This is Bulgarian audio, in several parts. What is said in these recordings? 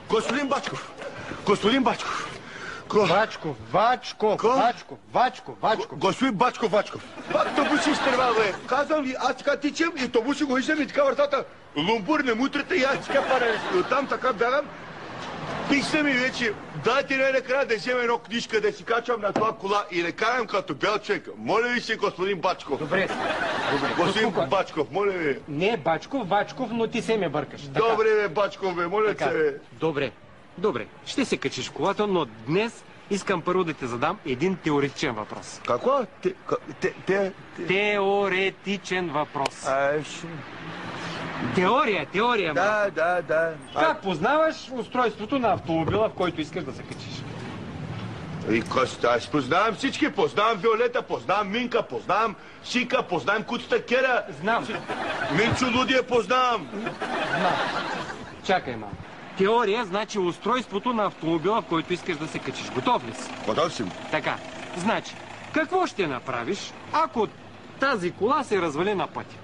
Господин Бачков! Господин Бачков! Вачков. Господин Бачков! Пак тобуши изтървал, бе. Казвам ви, аз така тичам и тобуши го виждам и така въртата. Лумбур на мутрата и аз така паралез. И оттам така бягам. Писна ми вече, дайте най-накрая да взема едно книжка, да си качвам на това кола и да карам като бял човек. Моля ви се, господин Бачков. Добре. Господин Бачков, моля ви. Не Бачков, но ти се ме бъркаш. Добре, бе, Бачков, бе, моля се, бе. Добре. Ще се качиш в колата, но днес искам първо да те задам един теоретичен въпрос. Какво? Теоретичен въпрос. Теория. Да. Как познаваш устройството на автомобила, в който искаш да се качиш? И Коста, аз познавам всички. Познавам Виолета, познавам Минка, познавам Сика, познавам куцата Кера. Знам. Минчо Лудия познавам. Знам. Чакай малко. Теория значи устройството на автомобила, в който искаш да се качиш. Готов ли си? Готов си. Така. Значи, какво ще направиш, ако тази кола се развали на пътя?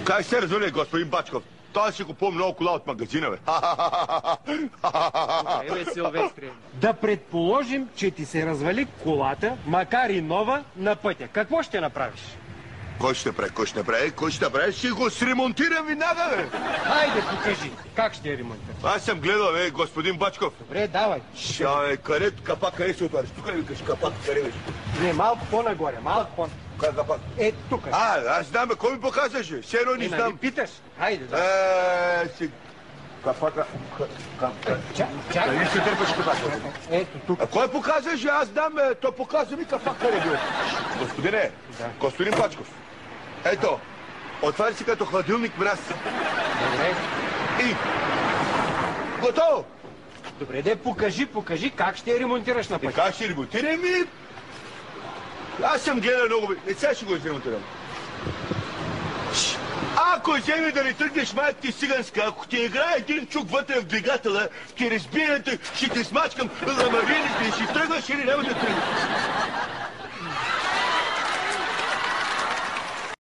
Как се развали, господин Бачков? Той си купува много кола от магазина, бе. Силвестре. Да предположим, че ти се развали колата, макар и нова, на пътя. Какво ще направиш? Кой ще направи? Ще го сремонтирам веднага, бе. Хайде, покажи. Как ще я ремонтираш? Аз съм гледал, бе, господин Бачков. Добре, давай. Къде се отвариш? Тук ли викаш капак, къде беше? Не, малко по-нагоре, Как капак? тук. Аз знам, кой ми показваш, бе? Все едно не знам. Питаш? Хайде, да. Капака... Чакай. Нали ще дърпаш капака? Ето, тук. А кой показваш, аз знам, бе? То показва ми капак, къде бил. Господине, господин Бачков. Ето, отваря си като хладилник мраз. Добре. И... Готово! Добре, де, покажи как ще я ремонтираш на И пътя. как ще ремонтирам ми? Аз съм гледал много... Сега ще го изремонтирам. Ако вземе да не тръгнеш майка ти циганска, ако ти играе един чук вътре в двигателя, ти разбирате, ще те смачкам ламарините и ще тръгваш или няма да тръгнеш.